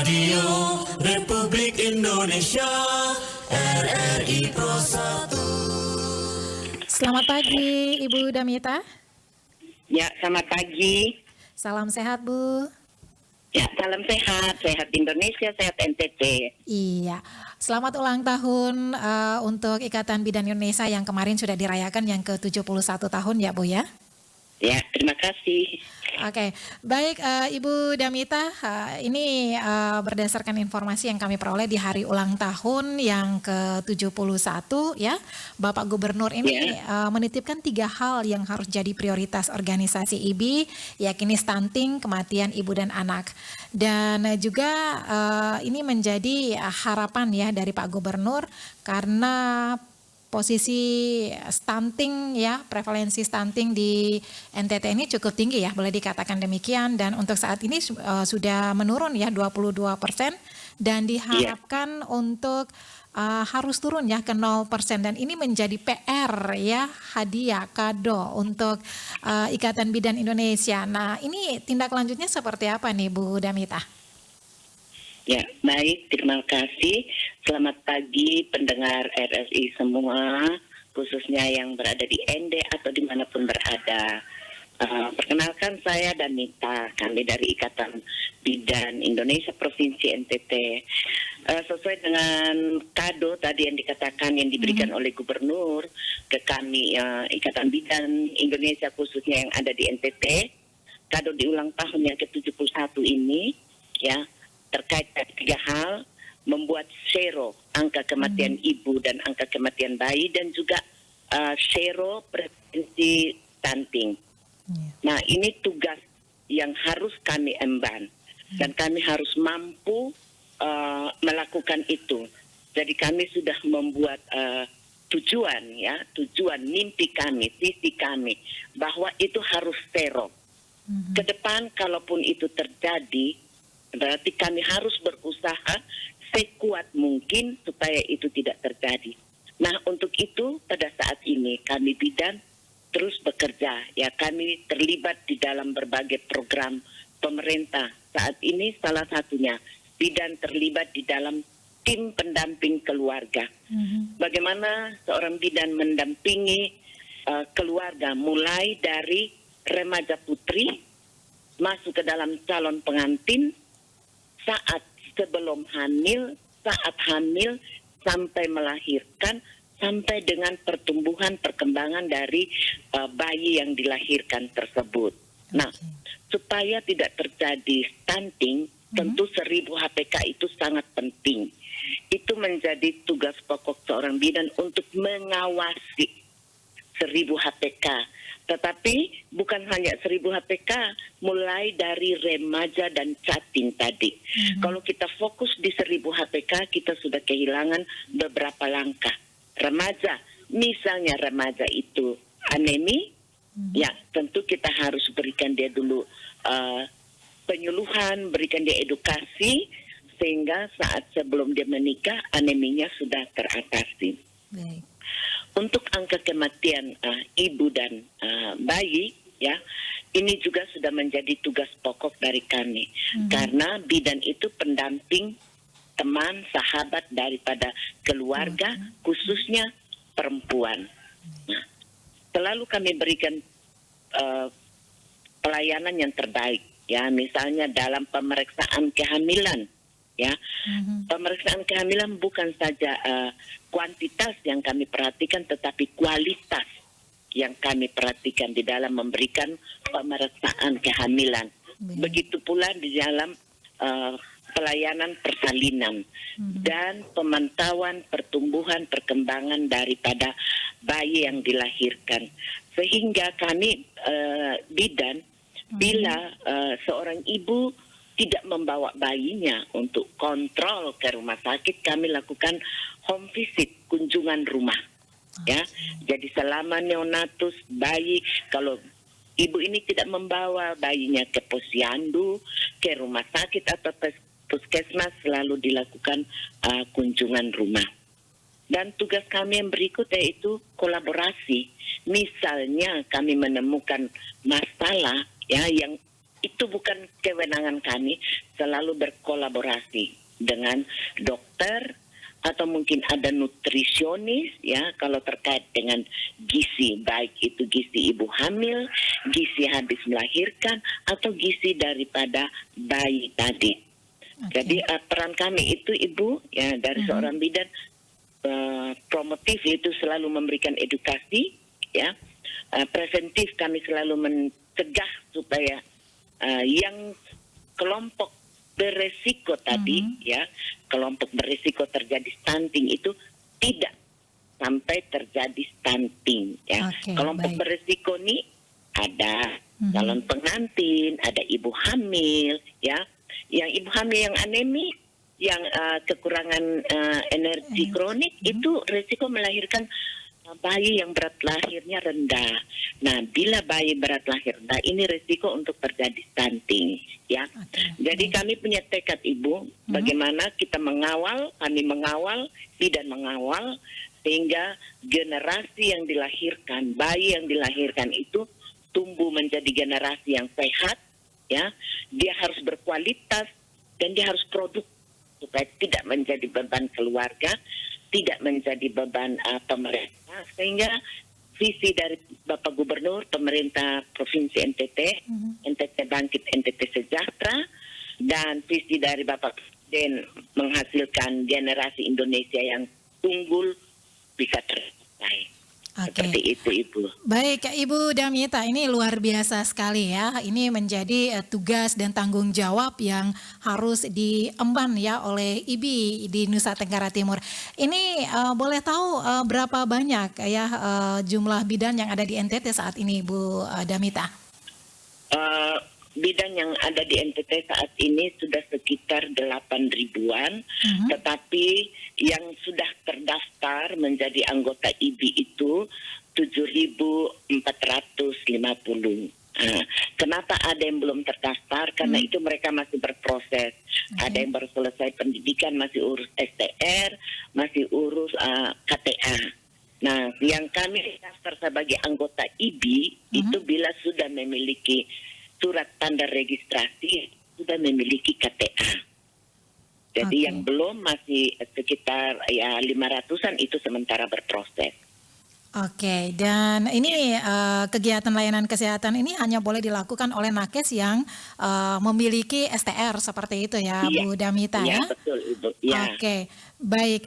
Radio Republik Indonesia RRI Pro 1. Selamat pagi Ibu Damita. Ya, selamat pagi. Salam sehat Bu. Ya, salam sehat, sehat Indonesia, sehat NTT. Iya, selamat ulang tahun untuk Ikatan Bidan Indonesia yang kemarin sudah dirayakan yang ke-71 tahun ya Bu ya. Ya, terima kasih. Oke, baik Ibu Damita, ini berdasarkan informasi yang kami peroleh di hari ulang tahun yang ke-71 ya, Bapak Gubernur ini menitipkan 3 hal yang harus jadi prioritas organisasi IBI, yakni stunting, kematian ibu dan anak. Dan juga ini menjadi harapan ya dari Pak Gubernur karena posisi stunting ya, prevalensi stunting di NTT ini cukup tinggi ya, boleh dikatakan demikian, dan untuk saat ini sudah menurun ya 22% dan diharapkan untuk harus turun ya ke 0% dan ini menjadi PR ya, hadiah kado untuk Ikatan Bidan Indonesia. Nah, ini tindak lanjutnya seperti apa nih Bu Damita? Ya, baik, terima kasih. Selamat pagi pendengar RRI semua, khususnya yang berada di ND atau dimanapun berada. Perkenalkan saya Damita, kami dari Ikatan Bidan Indonesia Provinsi NTT. Sesuai dengan kado tadi yang dikatakan yang diberikan oleh Gubernur ke kami Ikatan Bidan Indonesia khususnya yang ada di NTT, kado di ulang tahun yang ke-71 ini ya, terkait 3 hal, membuat zero angka kematian ibu dan angka kematian bayi dan juga zero prevensi stunting. Nah, ini tugas yang harus kami emban dan kami harus mampu melakukan itu. Jadi kami sudah membuat tujuan mimpi kami, visi kami bahwa itu harus zero. Ke depan kalaupun itu terjadi, berarti kami harus berusaha sekuat mungkin supaya itu tidak terjadi. Nah, untuk itu pada saat ini kami bidan terus bekerja. Ya, kami terlibat di dalam berbagai program pemerintah. Saat ini salah satunya bidan terlibat di dalam tim pendamping keluarga. Bagaimana seorang bidan mendampingi keluarga mulai dari remaja putri masuk ke dalam calon pengantin, saat sebelum hamil, saat hamil, sampai melahirkan, sampai dengan pertumbuhan perkembangan dari bayi yang dilahirkan tersebut. Nah, supaya tidak terjadi stunting, tentu 1000 HPK itu sangat penting. Itu menjadi tugas pokok seorang bidan untuk mengawasi 1000 HPK. Tetapi bukan hanya 1000 HPK, mulai dari remaja dan catin tadi. Kalau kita fokus di 1000 HPK, kita sudah kehilangan beberapa langkah. Remaja, misalnya remaja itu anemi, ya tentu kita harus berikan dia dulu penyuluhan, berikan dia edukasi, sehingga saat sebelum dia menikah, aneminya sudah teratasi. Baik. Untuk angka kematian ibu dan bayi, ya, ini juga sudah menjadi tugas pokok dari kami. Karena bidan itu pendamping, teman, sahabat daripada keluarga, khususnya perempuan. Nah, selalu kami berikan pelayanan yang terbaik, ya, misalnya dalam pemeriksaan kehamilan. Ya, pemeriksaan kehamilan bukan saja kuantitas yang kami perhatikan, tetapi kualitas yang kami perhatikan di dalam memberikan pemeriksaan kehamilan. Begitu pula di dalam pelayanan persalinan dan pemantauan pertumbuhan perkembangan daripada bayi yang dilahirkan. Sehingga kami bidan, bila seorang ibu tidak membawa bayinya untuk kontrol ke rumah sakit, kami lakukan home visit, kunjungan rumah. Ya, jadi selama neonatus bayi, kalau ibu ini tidak membawa bayinya ke posyandu, ke rumah sakit atau puskesmas, selalu dilakukan kunjungan rumah. Dan tugas kami yang berikut yaitu kolaborasi. Misalnya kami menemukan masalah ya yang itu bukan kewenangan kami, selalu berkolaborasi dengan dokter atau mungkin ada nutrisionis ya kalau terkait dengan gizi, baik itu gizi ibu hamil, gizi habis melahirkan atau gizi daripada bayi tadi. Jadi peran kami itu ibu ya dari seorang bidan promotif itu selalu memberikan edukasi ya, preventif kami selalu mencegah supaya yang kelompok beresiko tadi ya, kelompok beresiko terjadi stunting itu tidak sampai terjadi stunting ya. Kelompok beresiko nih ada calon pengantin, ada ibu hamil ya, yang ibu hamil yang anemik, yang kekurangan energi kronik itu resiko melahirkan bayi yang berat lahirnya rendah. Nah, bila bayi berat lahir rendah, ini resiko untuk terjadi stunting, ya. Jadi kami punya tekad ibu, bagaimana kita kami mengawal, bidan mengawal, sehingga generasi yang dilahirkan, bayi yang dilahirkan itu tumbuh menjadi generasi yang sehat, ya. Dia harus berkualitas dan dia harus produk supaya tidak menjadi beban keluarga, tidak menjadi beban pemerintah, sehingga visi dari Bapak Gubernur, pemerintah Provinsi NTT, NTT Bangkit, NTT Sejahtera, dan visi dari Bapak Presiden menghasilkan generasi Indonesia yang unggul bisa tercapai. Seperti itu Ibu. Baik Ibu Damita, ini luar biasa sekali ya. Ini menjadi tugas dan tanggung jawab yang harus diemban ya oleh IBI di Nusa Tenggara Timur. Ini boleh tahu berapa banyak ya jumlah bidan yang ada di NTT saat ini Ibu Damita? Bidan yang ada di NTT saat ini sudah sekitar 8.000-an, tetapi yang sudah terdaftar menjadi anggota IBI itu 7.450. Kenapa ada yang belum terdaftar? Karena itu mereka masih berproses. Ada yang baru selesai pendidikan, masih urus STR, masih urus KTA. Nah, yang kami daftar sebagai anggota IBI itu bila sudah memiliki surat tanda registrasi, sudah memiliki KTA. Jadi yang belum masih sekitar 500-an itu sementara berproses. Oke, dan ini kegiatan layanan kesehatan ini hanya boleh dilakukan oleh nakes yang memiliki STR seperti itu ya, Bu Damita ya? Iya, betul Ibu. Ya. Oke, baik.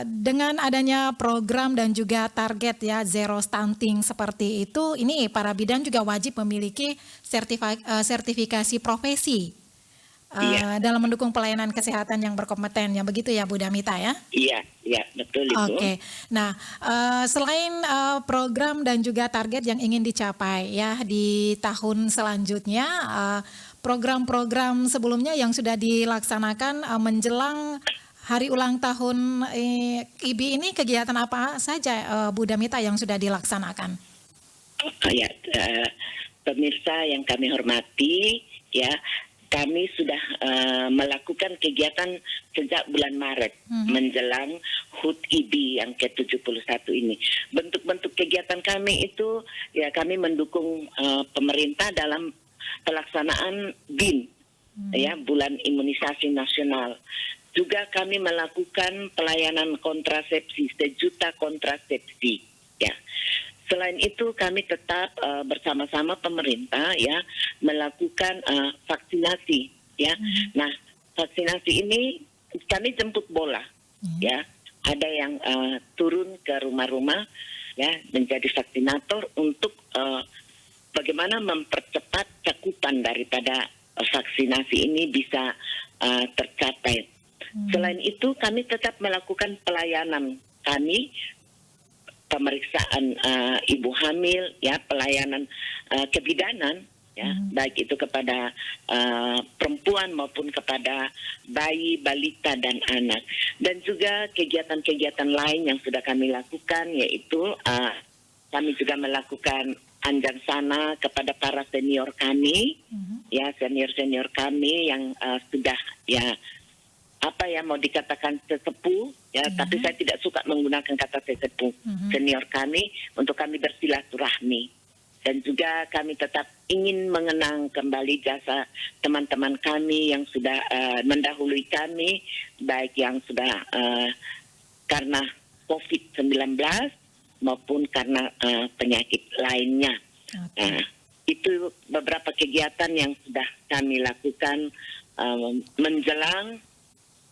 Dengan adanya program dan juga target ya zero stunting seperti itu, ini para bidan juga wajib memiliki sertifikasi profesi. Dalam mendukung pelayanan kesehatan yang berkompeten ya, begitu ya Bu Damita ya? Iya, betul Ibu. Oke. Nah, selain program dan juga target yang ingin dicapai ya di tahun selanjutnya, program-program sebelumnya yang sudah dilaksanakan menjelang hari ulang tahun IBI ini, kegiatan apa saja Bu Damita yang sudah dilaksanakan? Pemirsa yang kami hormati ya, kami sudah melakukan kegiatan sejak bulan Maret menjelang HUT IBI yang ke-71 ini. Bentuk-bentuk kegiatan kami itu ya kami mendukung pemerintah dalam pelaksanaan BIN ya, Bulan Imunisasi Nasional. Juga kami melakukan pelayanan kontrasepsi, 1 juta kontrasepsi ya. Selain itu kami tetap bersama-sama pemerintah ya melakukan vaksinasi ya. Nah, vaksinasi ini kami jemput bola ya. Ada yang turun ke rumah-rumah ya menjadi vaksinator untuk bagaimana mempercepat cakupan daripada vaksinasi ini bisa tercapai. Selain itu kami tetap melakukan pelayanan kami, pemeriksaan ibu hamil ya, pelayanan kebidanan ya, baik itu kepada perempuan maupun kepada bayi, balita dan anak. Dan juga kegiatan-kegiatan lain yang sudah kami lakukan, yaitu kami juga melakukan anjang sana kepada para senior kami ya, senior kami yang sudah ya mau dikatakan sesepuh ya, tapi saya tidak suka menggunakan kata sesepuh, senior kami, untuk kami bersilaturahmi dan juga kami tetap ingin mengenang kembali jasa teman-teman kami yang sudah mendahului kami, baik yang sudah karena COVID-19 maupun karena penyakit lainnya. Itu beberapa kegiatan yang sudah kami lakukan menjelang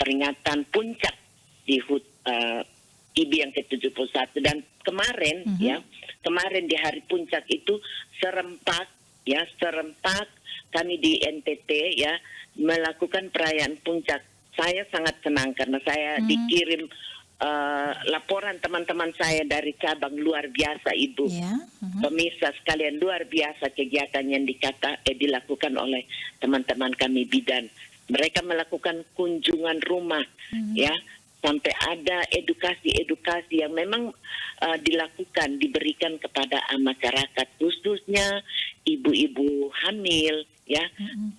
peringatan puncak di HUT IBI yang ke-71, dan kemarin kemarin di hari puncak itu serempak kami di NTT melakukan perayaan puncak. Saya sangat senang karena saya dikirim laporan teman-teman saya dari cabang, luar biasa Ibu. Pemirsa sekalian, luar biasa kegiatan yang dilakukan oleh teman-teman kami bidan. Mereka melakukan kunjungan rumah sampai ada edukasi yang memang diberikan kepada masyarakat, khususnya ibu-ibu hamil,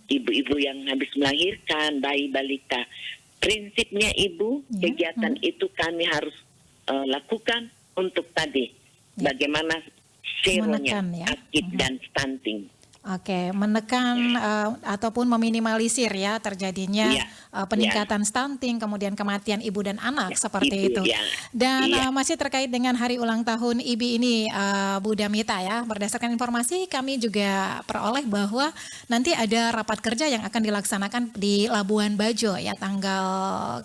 ibu-ibu yang habis melahirkan, bayi balita. Prinsipnya Ibu, kegiatan itu kami harus lakukan untuk bagaimana seronya sakit dan stunting. Oke, menekan ataupun meminimalisir terjadinya peningkatan stunting, kemudian kematian ibu dan anak seperti itu. Dan masih terkait dengan hari ulang tahun IBI ini, Bu Damita berdasarkan informasi kami juga peroleh bahwa nanti ada rapat kerja yang akan dilaksanakan di Labuan Bajo tanggal,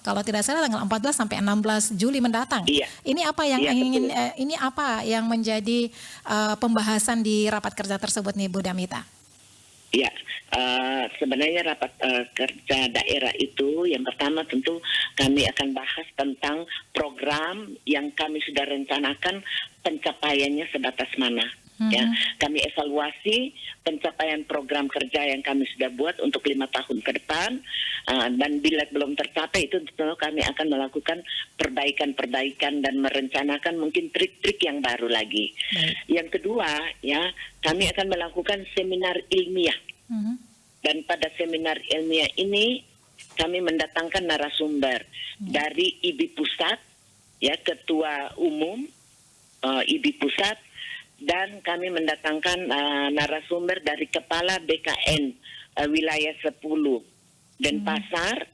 kalau tidak salah tanggal 14 sampai 16 Juli mendatang. Ini apa yang ini apa yang menjadi pembahasan di rapat kerja tersebut nih Bu Damita? Sebenarnya rapat kerja daerah itu yang pertama tentu kami akan bahas tentang program yang kami sudah rencanakan, pencapaiannya sebatas mana. Kami evaluasi pencapaian program kerja yang kami sudah buat untuk 5 tahun ke depan, dan bila belum tercapai itu tentu kami akan melakukan perbaikan dan merencanakan mungkin trik-trik yang baru lagi. Yang kedua kami akan melakukan seminar ilmiah, dan pada seminar ilmiah ini kami mendatangkan narasumber dari IBI Pusat, Ketua Umum IBI Pusat, dan kami mendatangkan narasumber dari Kepala BKN Wilayah 10 Denpasar,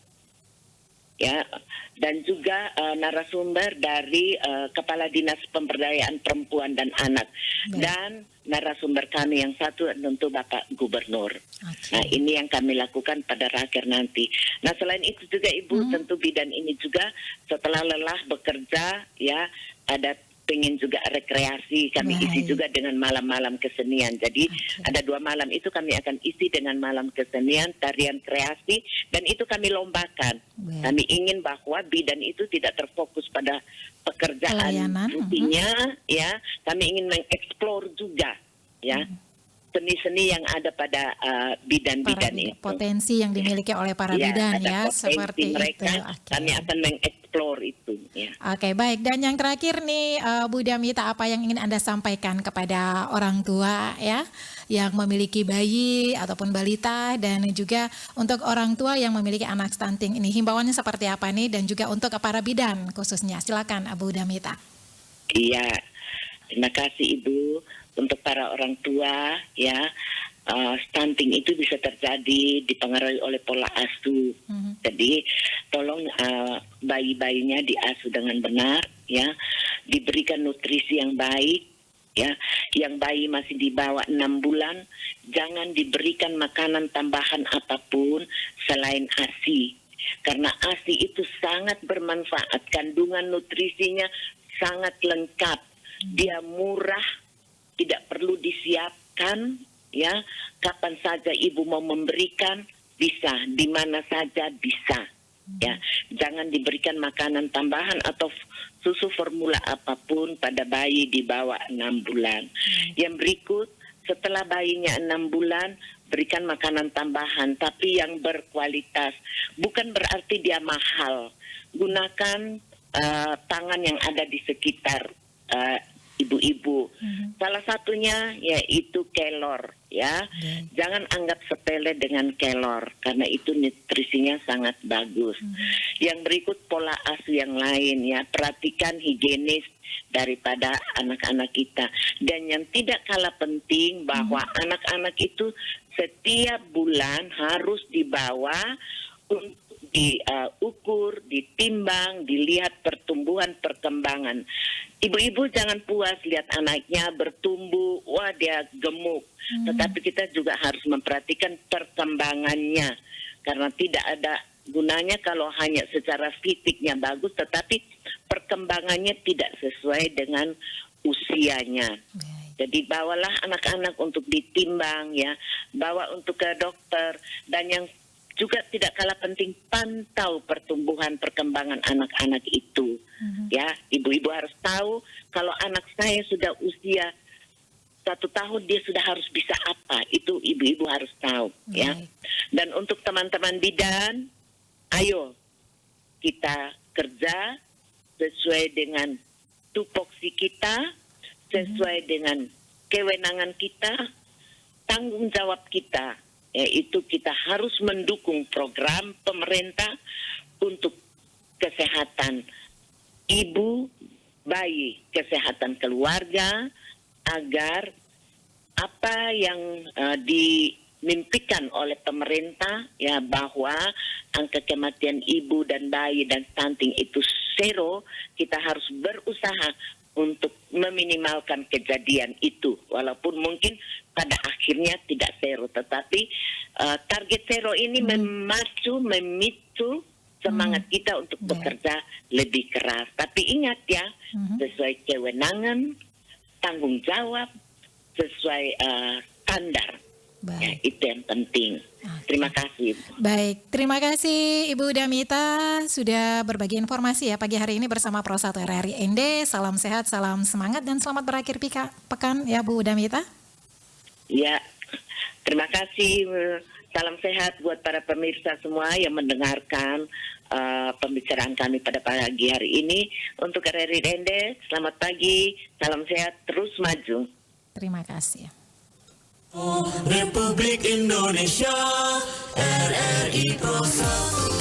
dan juga narasumber dari Kepala Dinas Pemberdayaan Perempuan dan Anak, dan narasumber kami yang satu tentu Bapak Gubernur. Nah, ini yang kami lakukan pada raker nanti. Nah, selain itu juga Ibu, tentu bidan ini juga setelah lelah bekerja ada pengen juga rekreasi, kami isi juga dengan malam-malam kesenian. Jadi ada 2 malam itu kami akan isi dengan malam kesenian, tarian kreasi, dan itu kami lombakan. Kami ingin bahwa bidan itu tidak terfokus pada pekerjaan rutinnya, kami ingin mengeksplor juga seni-seni yang ada pada bidan-bidan itu. Potensi yang dimiliki oleh para bidan seperti mereka, itu. Kami akan mengeksplor itu. Oke, baik. Dan yang terakhir nih Bu Damita, apa yang ingin Anda sampaikan kepada orang tua yang memiliki bayi ataupun balita, dan juga untuk orang tua yang memiliki anak stunting ini, himbauannya seperti apa nih, dan juga untuk para bidan khususnya. Silakan Bu Damita. Terima kasih Ibu. Untuk para orang tua stunting itu bisa terjadi dipengaruhi oleh pola asuh. Jadi tolong bayi-bayinya diasuh dengan benar, diberikan nutrisi yang baik, Yang bayi masih di bawah 6 bulan jangan diberikan makanan tambahan apapun selain ASI, karena ASI itu sangat bermanfaat, kandungan nutrisinya sangat lengkap, dia murah, tidak perlu disiapkan, kapan saja ibu mau memberikan bisa, di mana saja bisa, jangan diberikan makanan tambahan atau susu formula apapun pada bayi di bawah 6 bulan. Yang berikut, setelah bayinya 6 bulan berikan makanan tambahan tapi yang berkualitas, bukan berarti dia mahal. Gunakan tangan yang ada di sekitar ibu-ibu. Salah satunya yaitu kelor, ya. Jangan anggap sepele dengan kelor karena itu nutrisinya sangat bagus. Yang berikut pola asuh yang lain, ya. Perhatikan higienis daripada anak-anak kita. Dan yang tidak kalah penting bahwa anak-anak itu setiap bulan harus dibawa untuk diukur, ditimbang, dilihat pertumbuhan perkembangan. Ibu-ibu jangan puas lihat anaknya bertumbuh, wah dia gemuk. Tetapi kita juga harus memperhatikan perkembangannya. Karena tidak ada gunanya kalau hanya secara fisiknya bagus, tetapi perkembangannya tidak sesuai dengan usianya. Jadi bawalah anak-anak untuk ditimbang, ya, bawa untuk ke dokter, dan yang juga tidak kalah penting pantau pertumbuhan perkembangan anak-anak itu. Ya, ibu-ibu harus tahu kalau anak saya sudah usia 1 tahun dia sudah harus bisa apa, itu ibu-ibu harus tahu, ya. Dan untuk teman-teman bidan, ayo kita kerja sesuai dengan tupoksi kita, sesuai dengan kewenangan kita, tanggung jawab kita, yaitu kita harus mendukung program pemerintah untuk kesehatan ibu, bayi, kesehatan keluarga, agar apa yang dimimpikan oleh pemerintah, ya, bahwa angka kematian ibu dan bayi dan stunting itu zero, kita harus berusaha untuk meminimalkan kejadian itu, walaupun mungkin pada akhirnya tidak zero, tetapi target zero ini memicu semangat kita untuk bekerja lebih keras. Tapi ingat, ya, sesuai kewenangan, tanggung jawab, sesuai standar. Ya, itu yang penting. Terima kasih. Baik, terima kasih Ibu Damita sudah berbagi informasi ya pagi hari ini bersama Pro 1 RRI ND. Salam sehat, salam semangat, dan selamat berakhir pekan ya Bu Damita. Ya, terima kasih. Salam sehat buat para pemirsa semua yang mendengarkan pembicaraan kami pada pagi hari ini. Untuk RRI ND, selamat pagi, salam sehat, terus maju. Terima kasih. Republik Indonesia, RRI Pro 1.